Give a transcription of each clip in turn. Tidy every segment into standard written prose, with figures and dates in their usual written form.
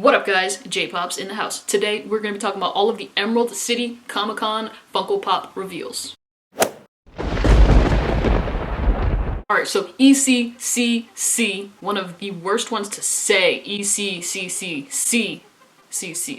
What up guys, JPOPS in the house. Today we're going to be talking about all of the Emerald City Comic-Con Funko Pop reveals. Alright, so ECCC, one of the worst ones to say, ECCC.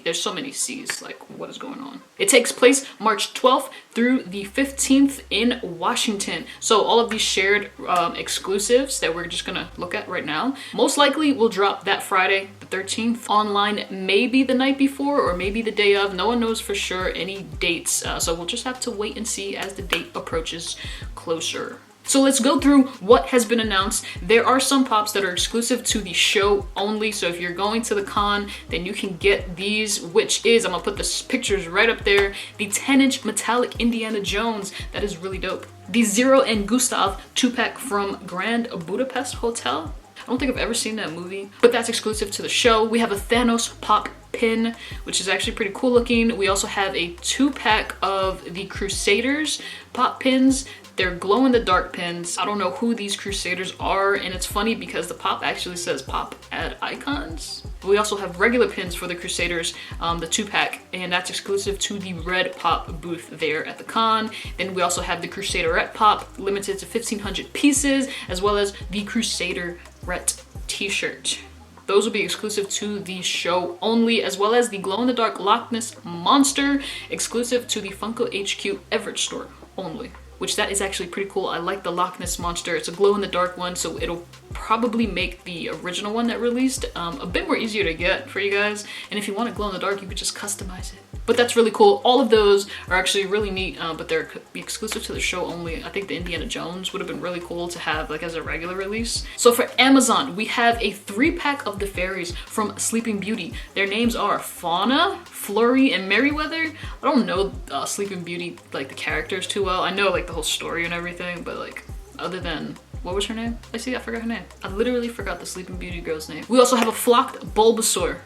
There's so many C's, like what is going on? It takes place March 12th through the 15th in Washington. So all of these shared exclusives that we're just gonna look at right now, most likely will drop that Friday, the 13th, online maybe the night before or maybe the day of. No one knows for sure any dates, so we'll just have to wait and see as the date approaches closer. So let's go through what has been announced. There are some pops that are exclusive to the show only. So if you're going to the con, then you can get these, which is, I'm gonna put the pictures right up there, the 10-inch metallic Indiana Jones. That is really dope. The Zero and Gustav 2-pack from Grand Budapest Hotel. I don't think I've ever seen that movie, but that's exclusive to the show. We have a Thanos pop pin, which is actually pretty cool looking. We also have a 2-pack of the Crusaders pop pins. They're glow-in-the-dark pins. I don't know who these Crusaders are, and it's funny because the pop actually says pop add icons. We also have regular pins for the Crusaders, the 2-pack, and that's exclusive to the red pop booth there at the con. Then we also have the Crusaderette pop, limited to 1,500 pieces, as well as the Crusaderette t-shirt. Those will be exclusive to the show only, as well as the glow-in-the-dark Loch Ness Monster, exclusive to the Funko HQ Everett store only. Which that is actually pretty cool. I like the Loch Ness Monster. It's a glow-in-the-dark one, so it'll probably make the original one that released a bit more easier to get for you guys. And if you want it glow-in-the-dark, you could just customize it. But that's really cool. All of those are actually really neat, but they're exclusive to the show only. I think the Indiana Jones would have been really cool to have like as a regular release. So for Amazon, we have a 3-pack of the fairies from Sleeping Beauty. Their names are Fauna, Flurry, and Merryweather. I don't know Sleeping Beauty, like the characters too well. I know like the whole story and everything, but like other than, what was her name? I forgot her name. I literally forgot the Sleeping Beauty girl's name. We also have a flocked Bulbasaur.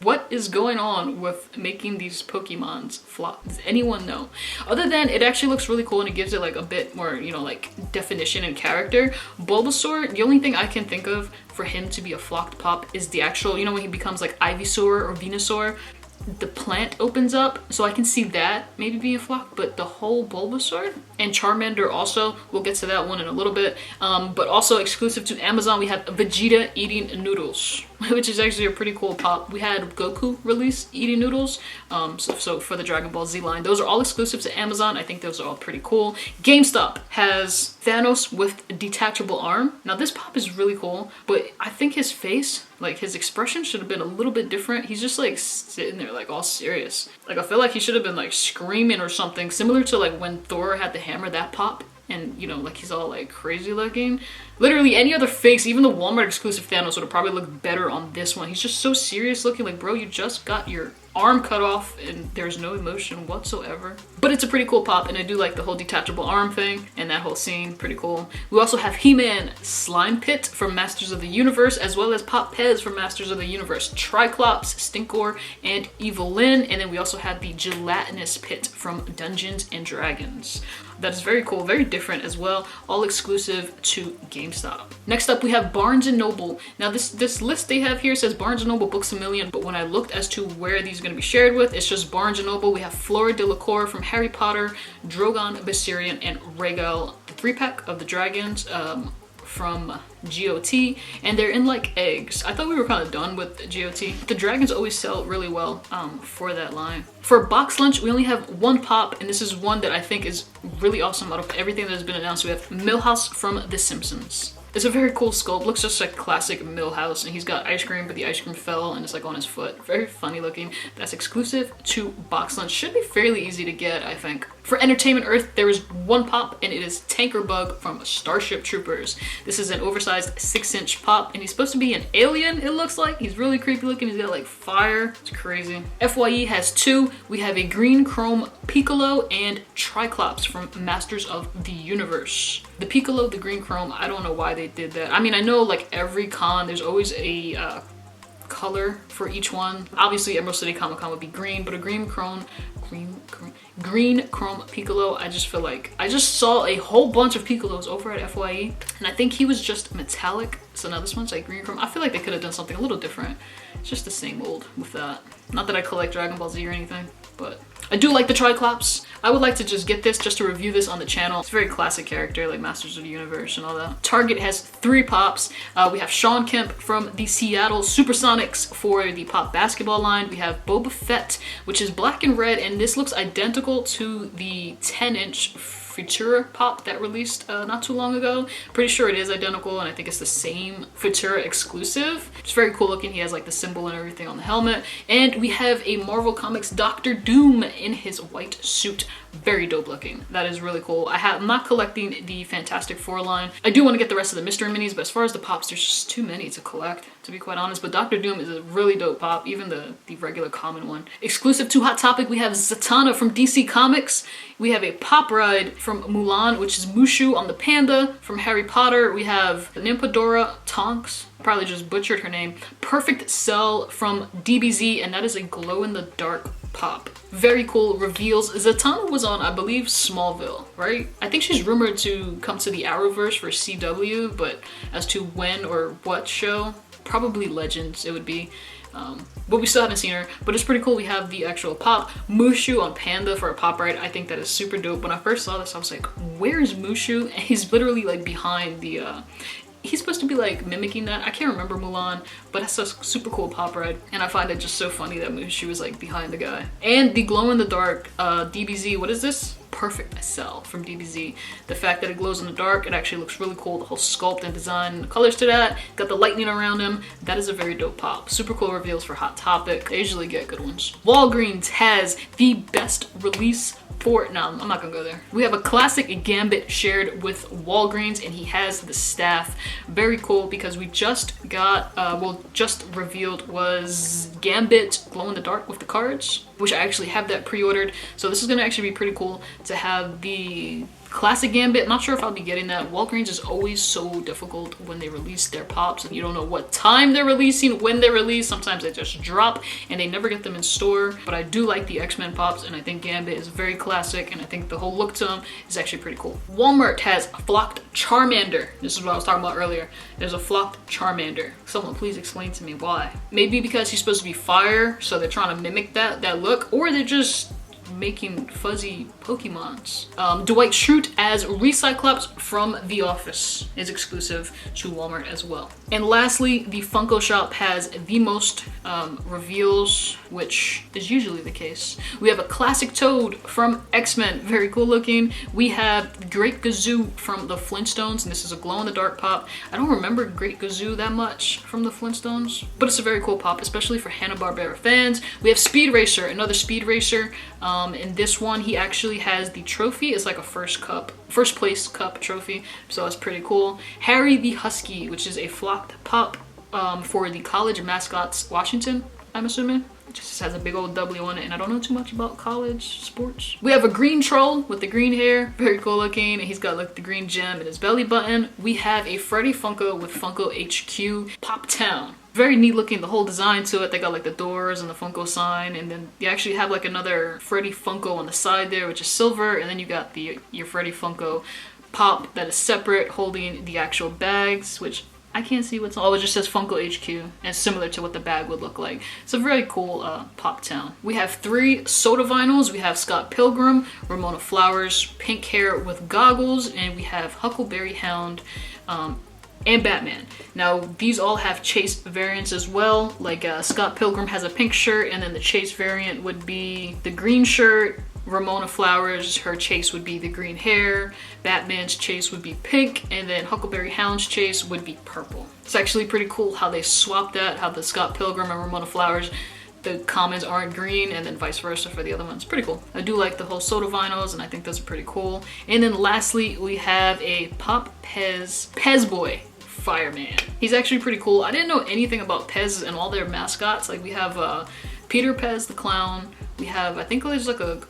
What is going on with making these Pokemons flop? Does anyone know? Other than it actually looks really cool and it gives it like a bit more, you know, like definition and character. Bulbasaur, the only thing I can think of for him to be a flocked pop is the actual, you know, when he becomes like Ivysaur or Venusaur, the plant opens up, so I can see that maybe being flocked, but the whole Bulbasaur and Charmander also, we'll get to that one in a little bit, but also exclusive to Amazon, we have Vegeta eating noodles, which is actually a pretty cool pop. We had Goku release eating noodles, so for the Dragon Ball Z line. Those are all exclusive to Amazon. I think those are all pretty cool. GameStop has Thanos with a detachable arm. Now this pop is really cool, but I think his face, like his expression should have been a little bit different. He's just like sitting there like all serious. Like I feel like he should have been like screaming or something, similar to like when Thor had the hammer, that pop. And you know, like he's all like crazy looking. Literally any other face, even the Walmart exclusive Thanos would have probably looked better on this one. He's just so serious looking, like bro, you just got your arm cut off and there's no emotion whatsoever. But it's a pretty cool pop, and I do like the whole detachable arm thing and that whole scene, pretty cool. We also have He-Man Slime Pit from Masters of the Universe, as well as Pop Pez from Masters of the Universe, Triclops, Stinkor, and Evelyn. And then we also have the Gelatinous Pit from Dungeons and Dragons. That is very cool, very different as well, all exclusive to GameStop. Next up, we have Barnes & Noble. Now this list they have here says Barnes & Noble Books A Million, but when I looked as to where these are going to be shared with, it's just Barnes & Noble. We have Flora Delacour from Harry Potter, Drogon Bessarion, and Rhaegal, the 3-pack of the dragons from GOT, and they're in like eggs. I thought we were kind of done with GOT. The dragons always sell really well for that line. For Box Lunch, we only have one pop, and this is one that I think is really awesome out of everything that has been announced. We have Milhouse from The Simpsons. It's a very cool sculpt, looks just like classic Milhouse, and he's got ice cream, but the ice cream fell and it's like on his foot. Very funny looking. That's exclusive to Box Lunch. Should be fairly easy to get, I think. For Entertainment Earth, there is one pop, and it is Tanker Bug from Starship Troopers. This is an oversized 6-inch pop, and he's supposed to be an alien, it looks like. He's really creepy looking. He's got like fire. It's crazy. FYE has 2. We have a green chrome Piccolo and Triclops from Masters of the Universe. The Piccolo, the green chrome, I don't know why they did that. I mean, I know like every con, there's always a color for each one. Obviously, Emerald City Comic Con would be green, but a green chrome Piccolo, I just feel like I just saw a whole bunch of Piccolos over at FYE, and I think he was just metallic So now this one's like green chrome. I feel like they could have done something a little different. It's just the same old with that. Not that I collect Dragon Ball Z or anything, but I do like the Triclops. I would like to just get this just to review this on the channel. It's a very classic character, like Masters of the Universe and all that. Target has 3 pops. We have Sean Kemp from the Seattle Supersonics for the Pop basketball line. We have Boba Fett, which is black and red, and this looks identical to the 10-inch Futura Pop that released not too long ago. Pretty sure it is identical, and I think it's the same Futura exclusive. It's very cool looking. He has like the symbol and everything on the helmet. And we have a Marvel Comics Doctor Doom in his white suit. Very dope looking. That is really cool. I'm not collecting the Fantastic Four line. I do want to get the rest of the mystery minis, but as far as the pops, there's just too many to collect, to be quite honest. But Doctor Doom is a really dope pop, even the regular common one. Exclusive to Hot Topic, we have Zatanna from DC Comics. We have a Pop Ride from Mulan, which is Mushu on the panda. From Harry Potter, we have Nymphodora Tonks. Probably just butchered her name. Perfect Cell from DBZ, and that is a glow-in-the-dark pop. Very cool reveals. Zatanna was on, I believe, Smallville, right? I think she's rumored to come to the Arrowverse for CW, but as to when or what show, probably Legends it would be. But we still haven't seen her, but it's pretty cool. We have the actual pop. Mushu on Panda for a pop ride. I think that is super dope. When I first saw this, I was like, where is Mushu? And he's literally like behind the, he's supposed to be like mimicking that. I can't remember Mulan, but that's a super cool pop ride. And I find it just so funny that Mushu was like behind the guy. And the glow in the dark DBZ, what is this? Perfect Cell from DBZ. The fact that it glows in the dark, it actually looks really cool. The whole sculpt and design, the colors to that, got the lightning around him. That is a very dope pop. Super cool reveals for Hot Topic. They usually get good ones. Walgreens has the best release for, no, I'm not gonna go there. We have a classic Gambit shared with Walgreens, and he has the staff. Very cool, because we just got, just revealed was Gambit glow in the dark with the cards, which I actually have that pre-ordered. So this is gonna actually be pretty cool to have the classic Gambit. Not sure if I'll be getting that. Walgreens is always so difficult when they release their pops, and you don't know what time they're releasing, when they're released. Sometimes they just drop and they never get them in store. But I do like the X-Men pops, and I think Gambit is very classic, and I think the whole look to them is actually pretty cool. Walmart has flocked Charmander. This is what I was talking about earlier. There's a flocked Charmander. Someone please explain to me why. Maybe because he's supposed to be fire, so they're trying to mimic that look, or they're just making fuzzy Pokemons. Dwight Schrute as Recyclops from The Office is exclusive to Walmart as well. And lastly, the Funko Shop has the most reveals, which is usually the case. We have a classic Toad from X-Men, very cool looking. We have Great Gazoo from the Flintstones, and this is a glow-in-the-dark pop. I don't remember Great Gazoo that much from the Flintstones, but it's a very cool pop, especially for Hanna-Barbera fans. We have Speed Racer, another Speed Racer. In this one, he actually has the trophy. It's like a first place cup trophy, so that's pretty cool. Harry the Husky, which is a flocked pop for the college mascots Washington, I'm assuming. It just has a big old W on it, and I don't know too much about college sports. We have a green troll with the green hair, very cool looking, and he's got like the green gem in his belly button. We have a Freddy Funko with Funko HQ Pop Town. Very neat looking, the whole design to it. They got like the doors and the Funko sign, and then you actually have like another Freddy Funko on the side there, which is silver, and then you got your Freddy Funko pop that is separate, holding the actual bags, which I can't see what's on. Oh, it just says Funko HQ, and similar to what the bag would look like. It's a very cool Pop Town. We have 3 soda vinyls. We have Scott Pilgrim, Ramona Flowers, pink hair with goggles, and we have Huckleberry Hound, and Batman. Now, these all have Chase variants as well. Like Scott Pilgrim has a pink shirt, and then the Chase variant would be the green shirt. Ramona Flowers, her chase would be the green hair. Batman's chase would be pink, and then Huckleberry Hound's chase would be purple. It's actually pretty cool how they swapped that, how the Scott Pilgrim and Ramona Flowers, the commons aren't green, and then vice versa for the other ones. Pretty cool. I do like the whole soda vinyls, and I think those are pretty cool. And then lastly, we have a Pop Pez Boy Fireman. He's actually pretty cool. I didn't know anything about Pez and all their mascots. Like, we have Peter Pez the clown. We have, I think there's like a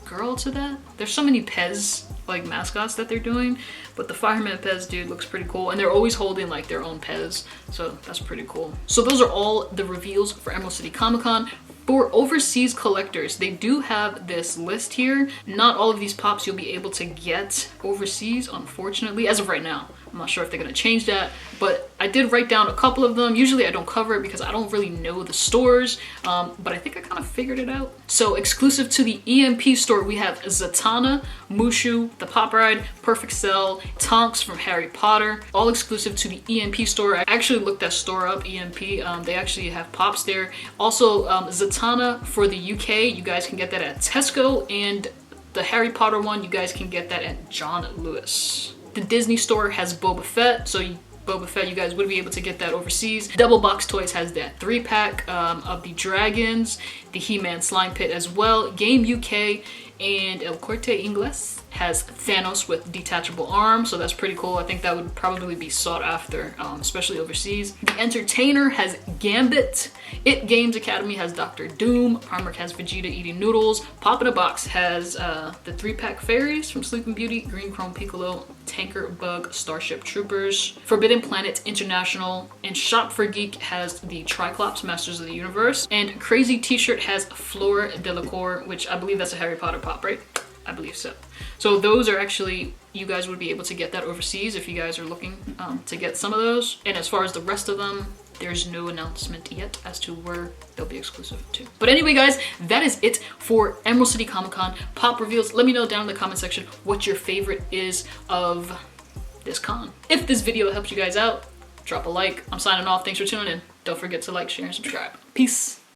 girl to that. There's so many Pez like mascots that they're doing, but the Fireman Pez dude looks pretty cool, and they're always holding like their own Pez, so that's pretty cool. So those are all the reveals for Emerald City Comic Con. For overseas collectors, they do have this list here. Not all of these pops you'll be able to get overseas, unfortunately, as of right now. I'm not sure if they're gonna change that, but I did write down a couple of them. Usually I don't cover it because I don't really know the stores, but I think I kind of figured it out. So exclusive to the EMP store, we have Zatanna, Mushu, The Pop Ride, Perfect Cell, Tonks from Harry Potter, all exclusive to the EMP store. I actually looked that store up, EMP. They actually have Pops there. Also, Zatanna for the UK, you guys can get that at Tesco, and the Harry Potter one, you guys can get that at John Lewis. The Disney store has Boba Fett, so Boba Fett, you guys would be able to get that overseas. Double Box Toys has that 3-pack of the Dragons, the He-Man Slime Pit as well. Game UK and El Corte Inglés has Thanos with detachable arms, so that's pretty cool. I think that would probably be sought after, especially overseas. The Entertainer has Gambit. It Games Academy has Doctor Doom. Primark has Vegeta eating noodles. Pop in a Box has the 3-pack fairies from Sleeping Beauty, Green Chrome Piccolo, Tanker Bug, Starship Troopers. Forbidden Planet International and Shop for Geek has the Triclops Masters of the Universe. And Crazy T-shirt has Fleur Delacour, which I believe that's a Harry Potter pop, right? I believe so. So those are actually, you guys would be able to get that overseas if you guys are looking to get some of those. And as far as the rest of them, there's no announcement yet as to where they'll be exclusive to. But anyway, guys, that is it for Emerald City Comic Con pop reveals. Let me know down in the comment section what your favorite is of this con. If this video helped you guys out, drop a like. I'm signing off. Thanks for tuning in. Don't forget to like, share, and subscribe. Peace.